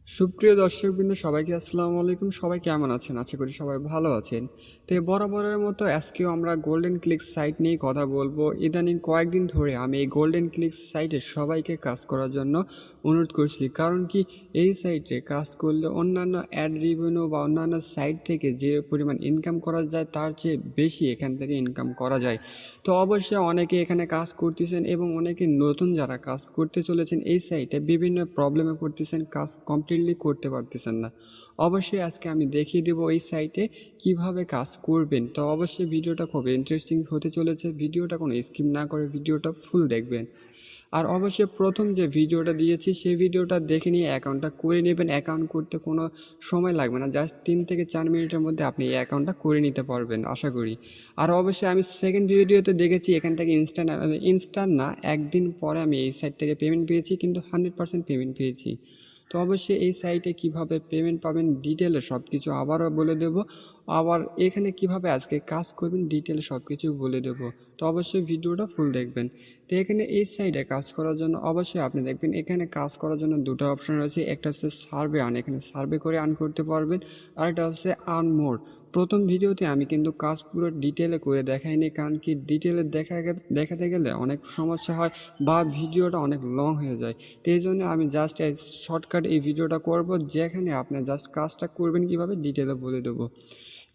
সুপ্রিয় দর্শকবৃন্দ সবাইকে আসসালামু আলাইকুম। সবাই কেমন আছেন? আশা করি সবাই ভালো আছেন। তো বরাবরের মতো আজকেও আমরা GoldenClix সাইট নিয়ে কথা বলবো। ইদানিং কয়েকদিন ধরে আমি এই GoldenClix সাইটে সবাইকে কাজ করার জন্য অনুরোধ করছি। কারণ কি, এই সাইটে কাজ করলে অন্যান্য অ্যাড রেভিনিউ বা অন্যান্য সাইট থেকে যে পরিমাণ ইনকাম করা যায় তার চেয়ে বেশি এখান থেকে ইনকাম করা যায়। তো অবশ্যই অনেকে এখানে কাজ করতেছেন এবং অনেকে নতুন যারা কাজ করতে চলেছেন এই সাইটে বিভিন্ন প্রবলেমে পড়তেছেন, কাজ কমপ্লিটলি করতে পারতেছেন না। অবশ্যই আজকে আমি দেখিয়ে দেবো এই সাইটে কিভাবে কাজ করবেন। তো অবশ্যই ভিডিওটা খুব ইন্টারেস্টিং হতে চলেছে, ভিডিওটা কোনো স্কিপ না করে ভিডিওটা ফুল দেখবেন। আর অবশ্যই প্রথম যে ভিডিওটা দিয়েছি সেই ভিডিওটা দেখে নিয়ে অ্যাকাউন্টটা করে নেবেন। অ্যাকাউন্ট করতে কোনো সময় লাগবে না, জাস্ট 3 থেকে 4 মিনিটের মধ্যে আপনি এই অ্যাকাউন্টটা করে নিতে পারবেন আশা করি। আর অবশ্যই আমি সেকেন্ড ভিডিওতে দেখেছি এখান থেকে ইনস্ট্যান্ট না, একদিন পরে আমি এই সাইট থেকে পেমেন্ট পেয়েছি, কিন্তু 100% পেমেন্ট পেয়েছি। তো অবশ্যই এই সাইটে কিভাবে পেমেন্ট পাবেন ডিটেলে সব কিছু আবারও বলে দেব। আবার এখানে কিভাবে আজকে কাজ করবেন ডিটেলে সব কিছু বলে দেব। তো অবশ্যই ভিডিওটা ফুল দেখবেন। তো এখানে এই সাইডে কাজ করার জন্য অবশ্যই আপনি দেখবেন এখানে কাজ করার জন্য দুটো অপশন রয়েছে। একটা হচ্ছে সার্ভে আর্ন, এখানে সার্ভে করে আর্ন করতে পারবেন। আর একটা হচ্ছে আর্ন মোর। প্রথম ভিডিওতে আমি কিন্তু কাজ পুরো ডিটেলে করে দেখাইনি, কারণ কি ডিটেলে দেখাতে গেলে অনেক সমস্যা হয় বা ভিডিওটা অনেক লং হয়ে যায়। তো এই জন্য আমি জাস্ট শর্টকাট এই ভিডিওটা করব, যেখানে আপনি জাস্ট কাজটা করবেন কীভাবে ডিটেলে বলে দেবো।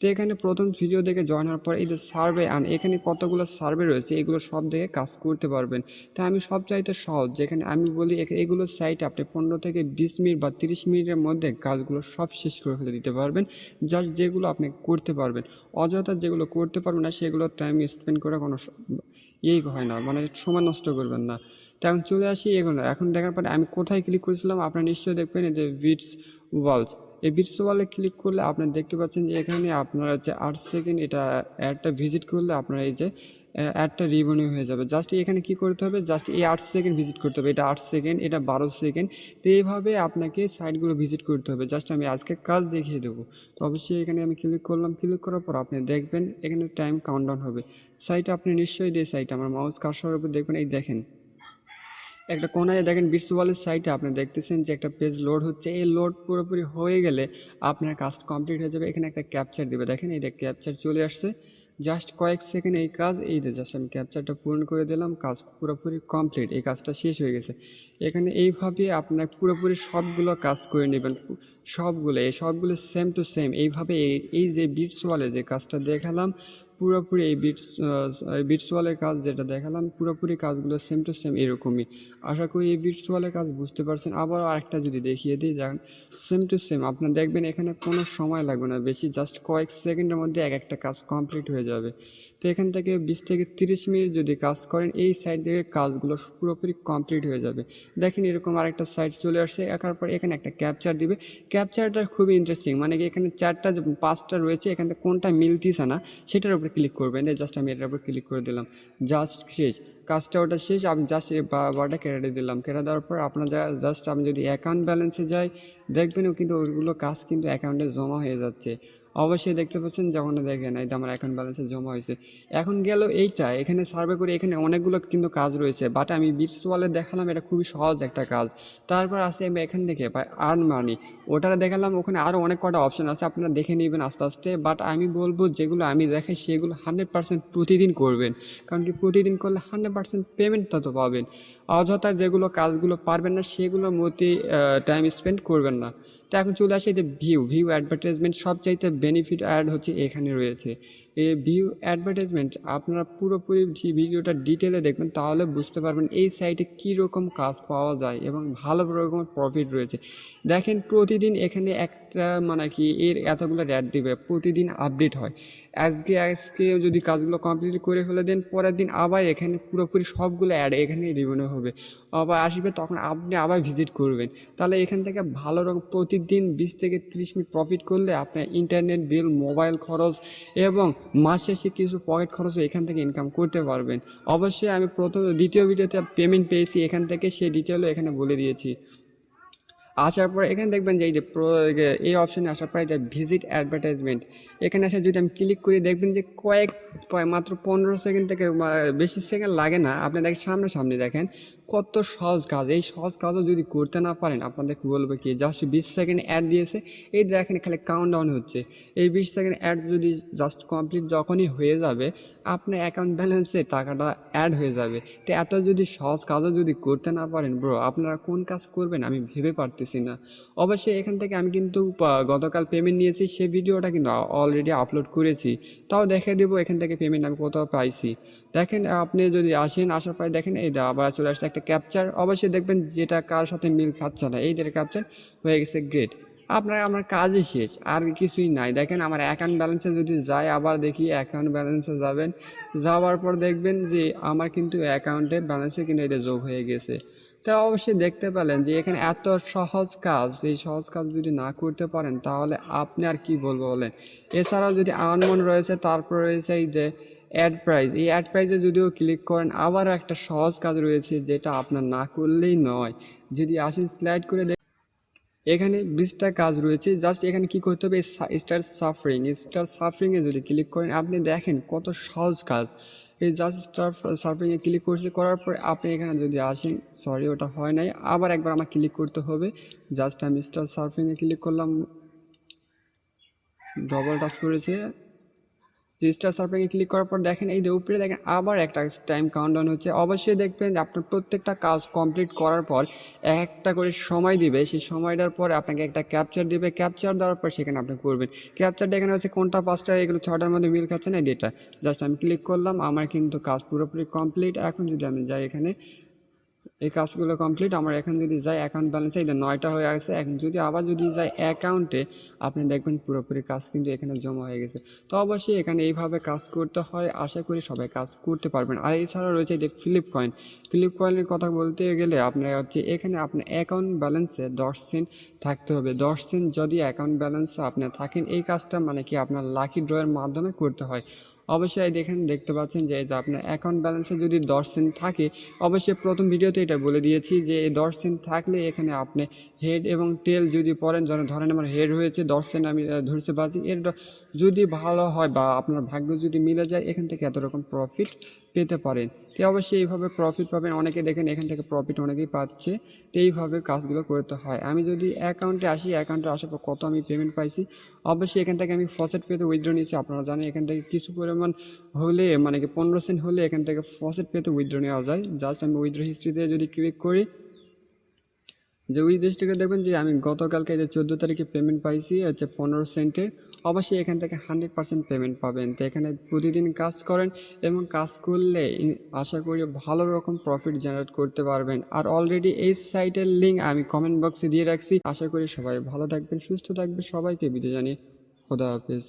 তো এখানে প্রথম ভিডিও দেখে জয়েন হওয়ার পর এই যে সার্ভে আন, এখানে কতগুলো সার্ভে রয়েছে, এগুলো সব দেখে কাজ করতে পারবেন। তাই আমি সব চাইতে সহজ যেখানে আমি বলি এগুলো সাইটে আপনি 15 থেকে 20 মিনিট বা 30 মিনিটের মধ্যে কাজগুলো সব শেষ করে ফেলে দিতে পারবেন। জাস্ট যেগুলো আপনি করতে পারবেন, অযথা যেগুলো করতে পারবেন না সেগুলো টাইম স্পেন্ড করে কোনো ইয়েই হয় না, মানে সময় নষ্ট করবেন না। তো এখন চলে আসি এগুলো। এখন দেখার পরে আমি কোথায় ক্লিক করেছিলাম, আপনারা নিশ্চয়ই দেখবেন এই যে বিটস ওয়ালস। এই বিটস ওয়ালে ক্লিক করলে আপনারা দেখতে পাচ্ছেন যে এখানে আপনারা হচ্ছে 8 সেকেন্ড এটা অ্যাডটা ভিজিট করলে আপনারা এই যে অ্যাডটা রিভিনিউ হয়ে যাবে। জাস্ট এখানে কি করতে হবে, জাস্ট এই 8 সেকেন্ড ভিজিট করতে হবে। এটা 8 সেকেন্ড, এটা 12 সেকেন্ড। তো এইভাবে আপনাকে সাইটগুলো ভিজিট করতে হবে। জাস্ট আমি আজকে কাজ দেখিয়ে দেবো। তো অবশ্যই এখানে আমি ক্লিক করলাম, ক্লিক করার পর আপনি দেখবেন এখানে টাইম কাউন্টডাউন হবে। সাইটে আপনি নিশ্চয়ই দিয়ে সাইটে আমার মাউস কার্সরের উপর দেখবেন, এই দেখেন একটা কোনায় দেখেন বিটস ওয়ালের সাইটে আপনি দেখতেছেন যে একটা পেজ লোড হচ্ছে। এই লোড পুরোপুরি হয়ে গেলে আপনার কাজ কমপ্লিট হয়ে যাবে। এখানে একটা ক্যাপচার দিবে, দেখেন এই যে ক্যাপচার চলে আসছে। জাস্ট কয়েক সেকেন্ড এই কাজ, এই যে জাস্ট আমি ক্যাপচারটা পূরণ করে দিলাম, কাজ পুরোপুরি কমপ্লিট, এই কাজটা শেষ হয়ে গেছে। এখানে এইভাবে আপনার পুরোপুরি সবগুলো কাজ করে নেবেন, সবগুলো সেম টু সেম এইভাবে। এই যে বিটস ওয়ালে যে কাজটা দেখালাম পুরোপুরি এই বিটস ওয়ালের কাজ যেটা দেখালাম পুরোপুরি কাজগুলো সেম টু সেম এরকমই। আশা করি এই বিটস ওয়ালের কাজ বুঝতে পারছেন। আবার আরেকটা যদি দেখিয়ে দিই, দেখেন সেম টু সেম আপনার দেখবেন এখানে কোনো সময় লাগবে না বেশি, জাস্ট কয়েক সেকেন্ডের মধ্যে একটা কাজ কমপ্লিট হয়ে যাবে। তো এখান থেকে 20 থেকে 30 মিনিট যদি কাজ করেন এই সাইড থেকে কাজগুলো পুরোপুরি কমপ্লিট হয়ে যাবে। দেখেন এরকম আরেকটা সাইট চলে আসছে। একার পর এখানে একটা ক্যাপচার দিবে। ক্যাপচারটা খুবই ইন্টারেস্টিং, মানে কি এখানে 4টা 5টা রয়েছে, এখান থেকে কোনটা মিলতিছে না সেটার উপরে ক্লিক করবেন। জাস্ট আমি এটার উপর ক্লিক করে দিলাম, জাস্ট শেষ কাজটা, ওটা শেষ। আমি জাস্ট এই বারটা কেটে দিলাম, কেটে দেওয়ার পর আপনার জাস্ট আমি যদি অ্যাকাউন্ট ব্যালেন্সে যাই দেখবেন কিন্তু ওইগুলো কাজ কিন্তু অ্যাকাউন্টে জমা হয়ে যাচ্ছে। অবশ্যই দেখতে পাচ্ছেন যখন দেখেন এই যে আমার অ্যাকাউন্ট ব্যালেন্সে জমা হয়েছে। এখন গেল এইটা, এখানে সার্ভে করে এখানে অনেকগুলো কিন্তু কাজ রয়েছে, বাট আমি বিটস ওয়ালে দেখালাম এটা খুবই সহজ একটা কাজ। তারপর আসে আমি এখান থেকে আর্ন মানি, ওটা দেখালাম। ওখানে আরও অনেক কটা অপশন আছে, আপনারা দেখে নেবেন আস্তে আস্তে। বাট আমি বলবো যেগুলো আমি দেখাই সেগুলো 100% প্রতিদিন করবেন, কারণ কি প্রতিদিন করলে 100% পেমেন্টটা তো পাবেন। অযথা যেগুলো কাজগুলো পারবেন না সেগুলোর মধ্যে টাইম স্পেন্ড করবেন না। তো এখন চলে আসে যে ভিউ অ্যাডভার্টাইজমেন্ট, সবচাইতে বেনিফিট অ্যাড হচ্ছে এখানে রয়েছে। এই ভিউ অ্যাডভার্টাইজমেন্ট আপনারা পুরোপুরি ভিডিওটা ডিটেলে দেখবেন, তাহলে বুঝতে পারবেন এই সাইটে কীরকম কাজ পাওয়া যায় এবং ভালো রকমের প্রফিট রয়েছে। দেখেন প্রতিদিন এখানে একটা মানে কি এর এতগুলো অ্যাড দিবে, প্রতিদিন আপডেট হয়। আজকে যদি কাজগুলো কমপ্লিট করে ফেলে দেন, পরের দিন আবার এখানে পুরোপুরি সবগুলো অ্যাড এখানে রিভিনিউ হবে, আবার আসবে, তখন আপনি আবার ভিজিট করবেন। তাহলে এখান থেকে ভালো রকম প্রতিদিন 20 থেকে 30 মিনিট প্রফিট করলে আপনার ইন্টারনেট বিল, মোবাইল খরচ এবং মাস শেষে কিছু পকেট খরচও এখান থেকে ইনকাম করতে পারবেন। অবশ্যই আমি দ্বিতীয় ভিডিওতে পেমেন্ট পেয়েছি এখান থেকে, সেই ডিটেলও এখানে বলে দিয়েছি। আসার পর এখানে দেখবেন যে এই অপশানে আসার পর এটা ভিজিট অ্যাডভার্টাইজমেন্ট, এখানে এসে যদি আমি ক্লিক করি দেখবেন যে মাত্র 15 সেকেন্ড থেকে বেশি সেকেন্ড লাগে না, আপনি দেখেন সামনাসামনি দেখেন কত সহজ কাজ, এই সহজ কাজও যদি করতে না পারেন আপনাদেরকে বলবো কি, জাস্ট 20 সেকেন্ড অ্যাড দিয়েছে, এই দেখেন খালি কাউন্টডাউন হচ্ছে। এই 20 সেকেন্ড অ্যাড যদি জাস্ট কমপ্লিট যখনই হয়ে যাবে আপনার অ্যাকাউন্ট ব্যালেন্সে টাকাটা অ্যাড হয়ে যাবে। তো এত যদি সহজ কাজও যদি করতে না পারেন ব্রো, আপনারা কোন কাজ করবেন আমি ভেবে পারতেছি না। অবশ্যই এখান থেকে আমি কিন্তু গতকাল পেমেন্ট নিয়েছি, সেই ভিডিওটা কিন্তু অলরেডি আপলোড করেছি, তাও দেখে দেবো এখান থেকে পেমেন্ট আমি কোথাও পাইছি। দেখেন আপনি যদি আসেন, আসার পরে দেখেন এই আবার চলে আসছে একটা ক্যাপচার, অবশ্যই দেখবেন যেটা কার সাথে মিল খাচ্ছে না, এই যে ক্যাপচার হয়ে গেছে, গ্রেট। আমার কাজই শেষ, আর কিছুই নাই। দেখেন আমার অ্যাকাউন্ট ব্যালেন্সে যদি যায়, আবার দেখি অ্যাকাউন্ট ব্যালেন্সে যাবেন, যাওয়ার পর দেখবেন যে আমার কিন্তু অ্যাকাউন্টে ব্যালেন্সে কিন্তু এটা যোগ হয়ে গেছে। তা অবশ্যই দেখতে পেলেন যে এখানে এত সহজ কাজ, এই সহজ কাজ যদি না করতে পারেন তাহলে আপনি আর কি বলবো বলেন। এছাড়াও যদি আনমন রয়েছে, তারপর রয়েছে এই যে অ্যাড প্রাইস, এই অ্যাড প্রাইসে যদিও ক্লিক করেন, আবারও একটা সহজ কাজ রয়েছে যেটা আপনার না করলেই নয়। যদি আসেন স্লাইড করে এখানে 20টা কাজ রয়েছে, জাস্ট এখানে কি করতে হবে, স্টার সাফারিংয়ে যদি ক্লিক করেন আপনি দেখেন কত সহজ কাজ। এই জাস্ট স্টার সাফারিংয়ে ক্লিক করার পরে আপনি এখানে যদি আসেন, সরি ওটা হয় নাই, আবার একবার আমার ক্লিক করতে হবে। জাস্ট আমি স্টার সাফারিংয়ে ক্লিক করলাম, ডবল টাচ করেছে, স্টার সার্ফিংয়ে ক্লিক করার পর দেখেন এই যে উপরে দেখেন আবার একটা টাইম কাউন্টডাউন হচ্ছে। অবশ্যই দেখবেন যে আপনার প্রত্যেকটা কাজ কমপ্লিট করার পর একটা করে সময় দিবে, সেই সময়টার পর আপনাকে একটা ক্যাপচার দিবে, ক্যাপচার দেওয়ার পর সেখানে আপনি করবেন। ক্যাপচারটা এখানে হচ্ছে কোনটা 5টা, এগুলো 6টার মধ্যে মিল খাচ্ছে না, ডেটা জাস্ট আমি ক্লিক করলাম, আমার কিন্তু কাজ পুরোপুরি কমপ্লিট। এখন যদি আমি যাই এখানে, এই কাজগুলো কমপ্লিট, আমার এখন যদি যাই অ্যাকাউন্ট ব্যালেন্সে এই 9টা হয়ে গেছে। এখন যদি আবার যদি যাই অ্যাকাউন্টে, আপনি দেখবেন পুরোপুরি কাজ কিন্তু এখানে জমা হয়ে গেছে। তো অবশ্যই এখানে এইভাবে কাজ করতে হয়, আশা করি সবাই কাজ করতে পারবেন। আর এছাড়াও রয়েছে যে ফ্লিপ কয়েনের কথা বলতে গেলে আপনার হচ্ছে এখানে আপনার অ্যাকাউন্ট ব্যালেন্সে 10 সেন্ট থাকতে হবে। 10 সেন্ট যদি অ্যাকাউন্ট ব্যালেন্সে আপনি থাকেন, এই কাজটা মানে কি আপনার লাকি ড্রয়ের মাধ্যমে করতে হয়। অবশ্যই দেখতে পাচ্ছেন যে আপনার অ্যাকাউন্ট ব্যালেন্সে যদি 10 সেন্ট থাকে, অবশ্যই প্রথম ভিডিওতে এটা বলে দিয়েছি যে এই 10 সেন্ট থাকলে এখানে আপনি হেড এবং টেল যদি পড়েন, ধরেন আমার হেড হয়েছে 10 সেন্ট, আমি ধরতে পারছি, এর যদি ভালো হয় বা আপনার ভাগ্য যদি মিলে যায়, এখান থেকে এত রকম প্রফিট পেতে পারেন। তো অবশ্যই এইভাবে প্রফিট পাবেন, অনেকে দেখেন এখান থেকে প্রফিট অনেকেই পাচ্ছে। তো এইভাবে কাজগুলো করতে হয়। আমি যদি অ্যাকাউন্টে আসি, অ্যাকাউন্টে আসার পর কত আমি পেমেন্ট পাইছি, অবশ্যই এখান থেকে আমি ফসেট পেতে উইথড্র নিয়েছি। আপনারা জানেন এখান থেকে কিছু পরিমাণ হলে মানে কি 15 সেন্ট হলে এখান থেকে ফসেট পেতে উইথড্র নেওয়া যায়। জাস্ট আমি উইথড্র হিস্ট্রিতে যদি ক্লিক করি, যে উইথড্র হিস্ট্রিতে দেখবেন যে আমি গতকালকে যে 14 তারিখে পেমেন্ট পাইছি হচ্ছে 15 সেন্টের। অবশ্যই এখান থেকে 100% পেমেন্ট পাবেন। তো এখানে প্রতিদিন কাজ করেন এবং কাজ করলে আশা করি ভালো রকম প্রফিট জেনারেট করতে পারবেন। আর অলরেডি এই সাইটের লিঙ্ক আমি কমেন্ট বক্সে দিয়ে রাখছি। আশা করি সবাই ভালো থাকবেন, সুস্থ থাকবেন, সবাইকে বিদায় জানিয়ে খোদা হাফেজ।